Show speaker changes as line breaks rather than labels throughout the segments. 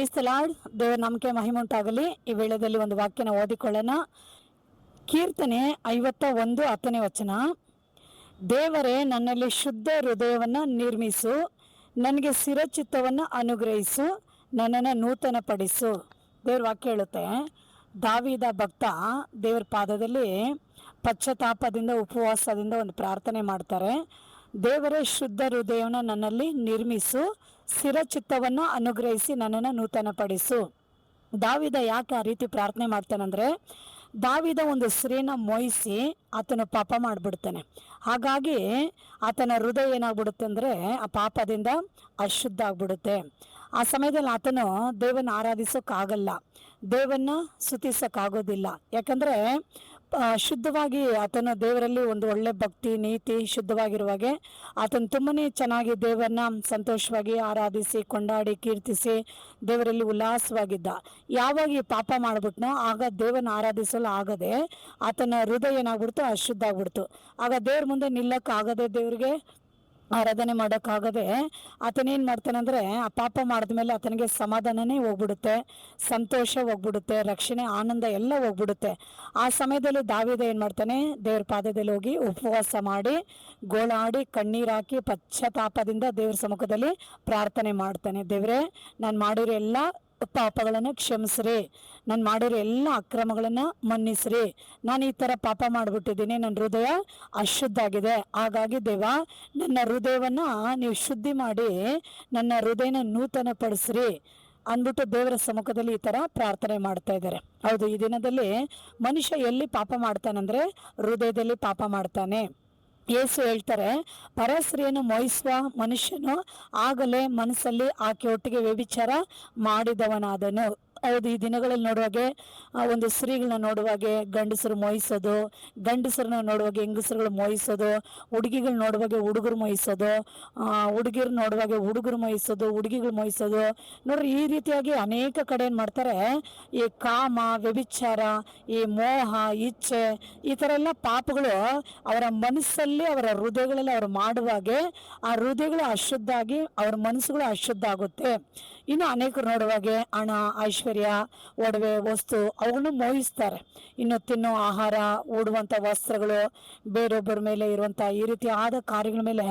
Praise the lord. ದೇವರ ನಾಮಕ್ಕೆ ಮಹಿಮೆ ಉಂಟಾಗಲಿ. ಈ ವೇಳೆಯಲ್ಲಿ ಒಂದು ವಾಕ್ಯನ ಓದಿಕೊಳ್ಳೋಣ. ಕೀರ್ತನೆ 51 10ನೇ ವಚನ. ದೇವರೇ, ನನ್ನಲ್ಲಿ ಶುದ್ಧ ಹೃದಯವನ್ನು ನಿರ್ಮಿಸು, ನನಗೆ ಸ್ಥಿರಚಿತ್ತವನ್ನು ಅನುಗ್ರಹಿಸು, ನನ್ನನ್ನು ನೂತನಪಡಿಸು. ದೇವ್ರ ವಾಕ್ಯ ಹೇಳುತ್ತೆ, ದಾವೀದ ಭಕ್ತ ದೇವರ ಪಾದದಲ್ಲಿ ಪಶ್ಚಾತ್ತಾಪದಿಂದ ಉಪವಾಸದಿಂದ ಒಂದು ಪ್ರಾರ್ಥನೆ ಮಾಡ್ತಾರೆ. ದೇವರೇ, ಶುದ್ಧ ಹೃದಯವನ್ನು ನನ್ನಲ್ಲಿ ನಿರ್ಮಿಸು, ಸ್ಥಿರಚಿತ್ತವನ್ನು ಅನುಗ್ರಹಿಸಿ, ನನ್ನನ್ನು ನೂತನಪಡಿಸು. ದಾವೀದ ಯಾಕೆ ಆ ರೀತಿ ಪ್ರಾರ್ಥನೆ ಮಾಡ್ತಾನಂದರೆ, ದಾವೀದ ಒಂದು ಸ್ತ್ರೀನ ಮೋಹಿಸಿ ಆತನು ಪಾಪ ಮಾಡಿಬಿಡ್ತಾನೆ. ಹಾಗಾಗಿ ಆತನ ಹೃದಯ ಏನಾಗ್ಬಿಡುತ್ತೆ ಅಂದರೆ ಆ ಪಾಪದಿಂದ ಅಶುದ್ಧ ಆಗ್ಬಿಡುತ್ತೆ. ಆ ಸಮಯದಲ್ಲಿ ಆತನು ದೇವನ ಆರಾಧಿಸೋಕ್ಕಾಗಲ್ಲ, ದೇವನ್ನ ಸ್ತುತಿಸೋಕ್ಕಾಗೋದಿಲ್ಲ. ಯಾಕಂದರೆ ಶುದ್ಧವಾಗಿ ಆತನು ದೇವರಲ್ಲಿ ಒಂದು ಒಳ್ಳೆ ಭಕ್ತಿ ನೀತಿ ಶುದ್ಧವಾಗಿರುವಾಗೆ ಆತನು ತುಂಬನೇ ಚೆನ್ನಾಗಿ ದೇವರನ್ನ ಸಂತೋಷವಾಗಿ ಆರಾಧಿಸಿ ಕೊಂಡಾಡಿ ಕೀರ್ತಿಸಿ ದೇವರಲ್ಲಿ ಉಲ್ಲಾಸವಾಗಿದ್ದ. ಯಾವಾಗ ಈ ಪಾಪ ಮಾಡಿಬಿಟ್ನೋ ಆಗ ದೇವನ ಆರಾಧಿಸಲು ಆಗದೆ ಆತನ ಹೃದಯ ಏನಾಗ್ಬಿಡ್ತು, ಅಶುದ್ಧ ಆಗ್ಬಿಡ್ತು. ಆಗ ದೇವ್ರ ಮುಂದೆ ನಿಲ್ಲಕ್ಕಾಗದೆ, ದೇವ್ರಿಗೆ ಆರಾಧನೆ ಮಾಡೋಕ್ಕಾಗದೆ ಆತನೇನು ಮಾಡ್ತಾನಂದರೆ ಆ ಪಾಪ ಮಾಡಿದ್ಮೇಲೆ ಆತನಿಗೆ ಸಮಾಧಾನನೇ ಹೋಗ್ಬಿಡುತ್ತೆ, ಸಂತೋಷ ಹೋಗ್ಬಿಡುತ್ತೆ, ರಕ್ಷಣೆ ಆನಂದ ಎಲ್ಲ ಹೋಗ್ಬಿಡುತ್ತೆ. ಆ ಸಮಯದಲ್ಲಿ ದಾವೀದ ಏನು ಮಾಡ್ತಾನೆ, ದೇವ್ರ ಪಾದದಲ್ಲಿ ಹೋಗಿ ಉಪವಾಸ ಮಾಡಿ ಗೋಳಾಡಿ ಕಣ್ಣೀರು ಹಾಕಿ ಪಶ್ಚಾತ್ತಾಪದಿಂದ ದೇವ್ರ ಸಮ್ಮುಖದಲ್ಲಿ ಪ್ರಾರ್ಥನೆ ಮಾಡ್ತಾನೆ. ದೇವರೇ, ನಾನು ಮಾಡಿರೋ ಎಲ್ಲ ಪಾಪಗಳನ್ನು ಕ್ಷಮಿಸ್ರಿ, ನಾನು ಮಾಡಿರೋ ಎಲ್ಲ ಅಕ್ರಮಗಳನ್ನು ಮನ್ನಿಸ್ರಿ, ನಾನು ಈ ಥರ ಪಾಪ ಮಾಡಿಬಿಟ್ಟಿದ್ದೀನಿ, ನನ್ನ ಹೃದಯ ಅಶುದ್ಧ ಆಗಿದೆ. ಹಾಗಾಗಿ ದೇವ, ನನ್ನ ಹೃದಯವನ್ನು ನೀವು ಶುದ್ಧಿ ಮಾಡಿ ನನ್ನ ಹೃದಯನ ನೂತನಪಡಿಸ್ರಿ ಅಂದ್ಬಿಟ್ಟು ದೇವರ ಸಮ್ಮುಖದಲ್ಲಿ ಈ ಥರ ಪ್ರಾರ್ಥನೆ ಮಾಡ್ತಾ ಇದ್ದಾರೆ. ಹೌದು, ಈ ದಿನದಲ್ಲಿ ಮನುಷ್ಯ ಎಲ್ಲಿ ಪಾಪ ಮಾಡ್ತಾನಂದರೆ ಹೃದಯದಲ್ಲಿ ಪಾಪ ಮಾಡ್ತಾನೆ. ಯೇಸು ಹೇಳ್ತಾರೆ, ಪರಸ್ತ್ರೀಯನ್ನು ಮೋಹಿಸುವ ಮನುಷ್ಯನು ಆಗಲೇ ಮನಸ್ಸಲ್ಲಿ ಆಕೆ ಒಟ್ಟಿಗೆ ವ್ಯಭಿಚಾರ ಮಾಡಿದವನಾದನು. ಹೌದು, ಈ ದಿನಗಳಲ್ಲಿ ನೋಡುವಾಗೆ ಒಂದು ಸ್ತ್ರೀಗಳನ್ನ ನೋಡುವಾಗೆ ಗಂಡಸರು ಮೋಹಿಸೋದು, ಗಂಡಸರನ್ನ ನೋಡುವಾಗೆ ಹೆಂಗಸರುಗಳು ಮೋಹಿಸೋದು, ಹುಡುಗಿಗಳು ನೋಡುವಾಗೆ ಹುಡುಗರು ಮೋಹಿಸೋದು, ಹುಡುಗಿರು ನೋಡುವಾಗೆ ಹುಡುಗರು ಮೋಹಿಸೋದು, ಹುಡುಗಿಗಳು ಮೋಹಿಸೋದು. ನೋಡ್ರಿ, ಈ ರೀತಿಯಾಗಿ ಅನೇಕ ಕಡೆ ಏನು ಮಾಡ್ತಾರೆ, ಈ ಕಾಮ, ವ್ಯಭಿಚಾರ, ಈ ಮೋಹ, ಇಚ್ಛೆ, ಈ ಥರ ಎಲ್ಲ ಪಾಪಗಳು ಅವರ ಮನಸ್ಸಲ್ಲಿ ಅವರ ಹೃದಯಗಳಲ್ಲಿ ಅವರು ಮಾಡುವಾಗೆ ಆ ಹೃದಯಗಳು ಅಶುದ್ಧ ಆಗಿ ಅವ್ರ ಮನಸ್ಸುಗಳು ಅಶುದ್ಧ ಆಗುತ್ತೆ. ಇನ್ನು ಅನೇಕರು ನೋಡುವಾಗೆ ಹಣ, ಐಶ್ವರ್ಯ, ಒಡವೆ, ವಸ್ತು ಅವುಗಳನ್ನು ಮೋಹಿಸ್ತಾರೆ. ಇನ್ನು ತಿನ್ನೋ ಆಹಾರ, ಉಡುವಂಥ ವಸ್ತ್ರಗಳು, ಬೇರೊಬ್ಬರ ಮೇಲೆ ಇರುವಂಥ ಈ ರೀತಿ ಆದ ಕಾರ್ಯಗಳ ಮೇಲೆ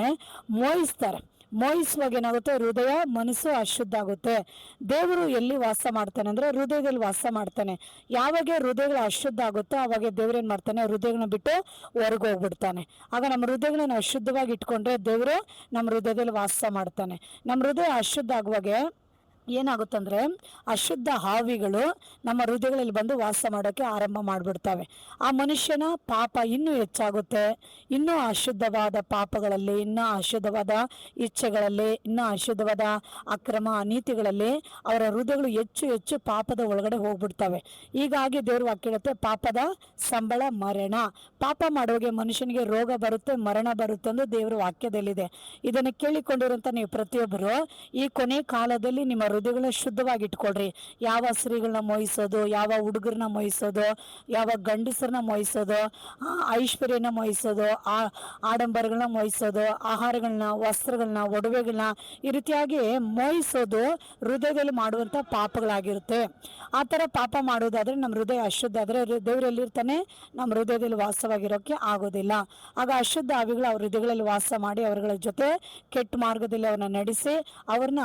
ಮೋಹಿಸ್ತಾರೆ. ಮೋಹಿಸುವಾಗ ಏನಾಗುತ್ತೆ, ಹೃದಯ ಮನಸ್ಸು ಅಶುದ್ಧ ಆಗುತ್ತೆ. ದೇವರು ಎಲ್ಲಿ ವಾಸ ಮಾಡ್ತಾನೆ ಅಂದರೆ ಹೃದಯದಲ್ಲಿ ವಾಸ ಮಾಡ್ತಾನೆ. ಯಾವಾಗ ಹೃದಯಗಳು ಅಶುದ್ಧ ಆಗುತ್ತೋ ಆವಾಗ ದೇವ್ರೇನು ಮಾಡ್ತಾನೆ, ಹೃದಯಗಳನ್ನ ಬಿಟ್ಟು ಹೊರಗೆ ಹೋಗ್ಬಿಡ್ತಾನೆ. ಆಗ ನಮ್ಮ ಹೃದಯಗಳನ್ನ ಅಶುದ್ಧವಾಗಿ ಇಟ್ಕೊಂಡ್ರೆ ದೇವರು ನಮ್ಮ ಹೃದಯದಲ್ಲಿ ವಾಸ ಮಾಡ್ತಾನೆ. ನಮ್ಮ ಹೃದಯ ಅಶುದ್ಧ ಆಗುವಾಗೆ ಏನಾಗುತ್ತಂದರೆ ಅಶುದ್ಧ ಹಾವಿಗಳು ನಮ್ಮ ಹೃದಯಗಳಲ್ಲಿ ಬಂದು ವಾಸ ಮಾಡೋಕ್ಕೆ ಆರಂಭ ಮಾಡಿಬಿಡ್ತವೆ. ಆ ಮನುಷ್ಯನ ಪಾಪ ಇನ್ನೂ ಹೆಚ್ಚಾಗುತ್ತೆ. ಇನ್ನೂ ಅಶುದ್ಧವಾದ ಪಾಪಗಳಲ್ಲಿ, ಇನ್ನೂ ಅಶುದ್ಧವಾದ ಇಚ್ಛೆಗಳಲ್ಲಿ, ಇನ್ನೂ ಅಶುದ್ಧವಾದ ಅಕ್ರಮ ಅನೀತಿಗಳಲ್ಲಿ ಅವರ ಹೃದಯಗಳು ಹೆಚ್ಚು ಹೆಚ್ಚು ಪಾಪದ ಒಳಗಡೆ ಹೋಗ್ಬಿಡ್ತವೆ. ಹೀಗಾಗಿ ದೇವ್ರ ವಾಕ್ಯ ಹೇಳುತ್ತೆ, ಪಾಪದ ಸಂಬಳ ಮರಣ. ಪಾಪ ಮಾಡುವಾಗೆ ಮನುಷ್ಯನಿಗೆ ರೋಗ ಬರುತ್ತೆ, ಮರಣ ಬರುತ್ತೆ ಎಂದು ದೇವರ ವಾಕ್ಯದಲ್ಲಿದೆ. ಇದನ್ನು ಕೇಳಿಕೊಂಡಿರುವಂಥ ನೀವು ಪ್ರತಿಯೊಬ್ಬರು ಈ ಕೊನೆ ಕಾಲದಲ್ಲಿ ನಿಮ್ಮ ಹೃದಯಗಳನ್ನ ಶುದ್ಧವಾಗಿ ಇಟ್ಕೊಳ್ರಿ. ಯಾವ ಸ್ತ್ರೀಗಳನ್ನ ಮೋಹಿಸೋದು, ಯಾವ ಹುಡುಗರನ್ನ ಮೋಹಿಸೋದು, ಯಾವ ಗಂಡಸರನ್ನ ಮೋಹಿಸೋದು, ಐಶ್ವರ್ಯನ ಮೋಹಿಸೋದು, ಆಡಂಬರಗಳನ್ನ ಮೋಹಿಸೋದು, ಆಹಾರಗಳನ್ನ, ವಸ್ತ್ರಗಳನ್ನ, ಒಡವೆಗಳನ್ನ ಈ ರೀತಿಯಾಗಿ ಮೋಹಿಸೋದು ಹೃದಯದಲ್ಲಿ ಮಾಡುವಂಥ ಪಾಪಗಳಾಗಿರುತ್ತೆ. ಆ ಥರ ಪಾಪ ಮಾಡೋದಾದರೆ ನಮ್ಮ ಹೃದಯ ಅಶುದ್ಧ ಆದರೆ ದೇವರಲ್ಲಿರ್ತಾನೆ, ನಮ್ಮ ಹೃದಯದಲ್ಲಿ ವಾಸವಾಗಿರೋಕ್ಕೆ ಆಗೋದಿಲ್ಲ. ಆಗ ಅಶುದ್ಧ ಆವಿಗಳು ಅವ್ರ ಹೃದಯಗಳಲ್ಲಿ ವಾಸ ಮಾಡಿ ಅವರುಗಳ ಜೊತೆ ಕೆಟ್ಟ ಮಾರ್ಗದಲ್ಲಿ ಅವ್ರನ್ನ ನಡೆಸಿ ಅವ್ರನ್ನ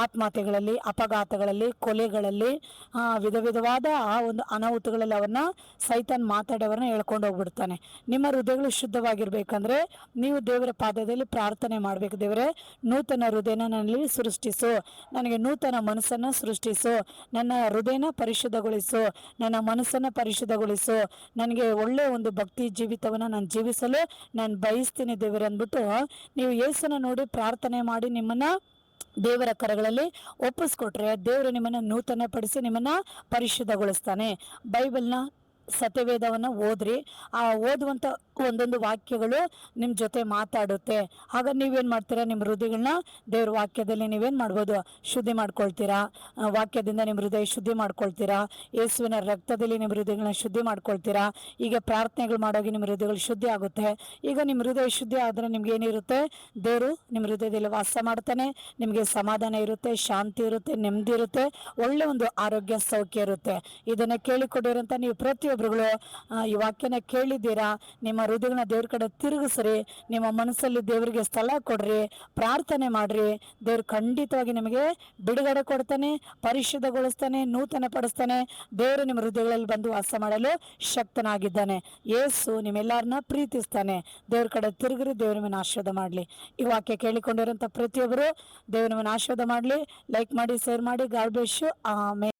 ಆತ್ಮಹತ್ಯೆಗಳಲ್ಲಿ, ಅಪಘಾತಗಳಲ್ಲಿ, ಕೊಲೆಗಳಲ್ಲಿ, ವಿಧ ವಿಧವಾದ ಒಂದು ಅನಾಹುತಗಳಲ್ಲಿ ಅವ್ರನ್ನ ಸೈತಾನ್ ಮಾತಾಡಿ ಅವ್ರನ್ನ ಹೇಳ್ಕೊಂಡು ಹೋಗ್ಬಿಡ್ತಾನೆ. ನಿಮ್ಮ ಹೃದಯಗಳು ಶುದ್ಧವಾಗಿರ್ಬೇಕಂದ್ರೆ ನೀವು ದೇವರ ಪಾದದಲ್ಲಿ ಪ್ರಾರ್ಥನೆ ಮಾಡಬೇಕು. ದೇವರೇ, ನೂತನ ಹೃದಯನ ನನ್ನಲ್ಲಿ ಸೃಷ್ಟಿಸು, ನನಗೆ ನೂತನ ಮನಸ್ಸನ್ನು ಸೃಷ್ಟಿಸು, ನನ್ನ ಹೃದಯನ ಪರಿಶುದ್ಧಗೊಳಿಸು, ನನ್ನ ಮನಸ್ಸನ್ನು ಪರಿಶುದ್ಧಗೊಳಿಸು, ನನಗೆ ಒಳ್ಳೆಯ ಒಂದು ಭಕ್ತಿ ಜೀವಿತವನ್ನು ನಾನು ಜೀವಿಸಲು ನಾನು ಬಯಸ್ತೀನಿ ದೇವರೇ ಅಂದ್ಬಿಟ್ಟು ನೀವು ಯೇಸುನ ನೋಡಿ ಪ್ರಾರ್ಥನೆ ಮಾಡಿ ನಿಮ್ಮನ್ನು ದೇವರ ಕರಗಳಲ್ಲಿ ಒಪ್ಪಿಸ್ಕೊಟ್ರೆ ದೇವರು ನಿಮ್ಮನ್ನು ನೂತನಪಡಿಸಿ ನಿಮ್ಮನ್ನು ಪರಿಶುದ್ಧಗೊಳಿಸ್ತಾನೆ. ಬೈಬಲ್ನ ಸತ್ಯವೇದವನ್ನು ಓದ್ರಿ. ಆ ಓದುವಂಥ ಒಂದೊಂದು ವಾಕ್ಯಗಳು ನಿಮ್ಮ ಜೊತೆ ಮಾತಾಡುತ್ತೆ. ಆಗ ನೀವೇನು ಮಾಡ್ತೀರಾ, ನಿಮ್ಮ ಹೃದಯಗಳನ್ನ ದೇವ್ರ ವಾಕ್ಯದಲ್ಲಿ ನೀವೇನು ಮಾಡ್ಬೋದು, ಶುದ್ಧಿ ಮಾಡ್ಕೊಳ್ತೀರಾ. ವಾಕ್ಯದಿಂದ ನಿಮ್ಮ ಹೃದಯ ಶುದ್ಧಿ ಮಾಡ್ಕೊಳ್ತೀರಾ. ಯೇಸುವಿನ ರಕ್ತದಲ್ಲಿ ನಿಮ್ಮ ಹೃದಯಗಳನ್ನ ಶುದ್ಧಿ ಮಾಡ್ಕೊಳ್ತೀರಾ. ಈಗ ಪ್ರಾರ್ಥನೆಗಳು ಮಾಡೋಗಿ ನಿಮ್ಮ ಹೃದಯಗಳು ಶುದ್ಧಿ ಆಗುತ್ತೆ. ಈಗ ನಿಮ್ಮ ಹೃದಯ ಶುದ್ಧಿ ಆದರೆ ನಿಮ್ಗೆ ಏನಿರುತ್ತೆ, ದೇವರು ನಿಮ್ಮ ಹೃದಯದಲ್ಲಿ ವಾಸ ಮಾಡ್ತಾನೆ. ನಿಮಗೆ ಸಮಾಧಾನ ಇರುತ್ತೆ, ಶಾಂತಿ ಇರುತ್ತೆ, ನೆಮ್ಮದಿ ಇರುತ್ತೆ, ಒಳ್ಳೆ ಒಂದು ಆರೋಗ್ಯ ಸೌಖ್ಯ ಇರುತ್ತೆ. ಇದನ್ನು ಕೇಳಿಕೊಡಿರಂತ ನೀವು ಪ್ರತಿಯೊಬ್ಬರುಗಳು ಈ ವಾಕ್ಯನ ಕೇಳಿದ್ದೀರಾ. ನಿಮ್ಮ ಹೃದಯಗಳನ್ನ ದೇವ್ರ ಕಡೆ ತಿರುಗಿಸ್ರಿ. ನಿಮ್ಮ ಮನಸ್ಸಲ್ಲಿ ದೇವರಿಗೆ ಸ್ಥಳ ಕೊಡ್ರಿ, ಪ್ರಾರ್ಥನೆ ಮಾಡ್ರಿ. ದೇವ್ರು ಖಂಡಿತವಾಗಿ ನಿಮಗೆ ಬಿಡುಗಡೆ ಕೊಡ್ತಾನೆ, ಪರಿಶುದ್ಧಗೊಳಿಸ್ತಾನೆ, ನೂತನ ಪಡಿಸ್ತಾನೆ. ದೇವರು ನಿಮ್ಮ ಹೃದಯಗಳಲ್ಲಿ ಬಂದು ವಾಸ ಮಾಡಲು ಶಕ್ತನಾಗಿದ್ದಾನೆ. ಯೇಸು ನಿಮ್ಮೆಲ್ಲರನ್ನ ಪ್ರೀತಿಸ್ತಾನೆ. ದೇವ್ರ ಕಡೆ ತಿರುಗ್ರಿ. ದೇವ್ರ ನಿಮ್ಮನ್ನು ಆಶೀರ್ವಾದ ಮಾಡಲಿ. ಈ ವಾಕ್ಯ ಕೇಳಿಕೊಂಡಿರೋಂಥ ಪ್ರತಿಯೊಬ್ಬರು ದೇವ್ರ ನಿಮ್ಮನ್ನು ಆಶೀರ್ವಾದ ಮಾಡಲಿ. ಲೈಕ್ ಮಾಡಿ, ಶೇರ್ ಮಾಡಿ. God bless you. ಆಮೇಲೆ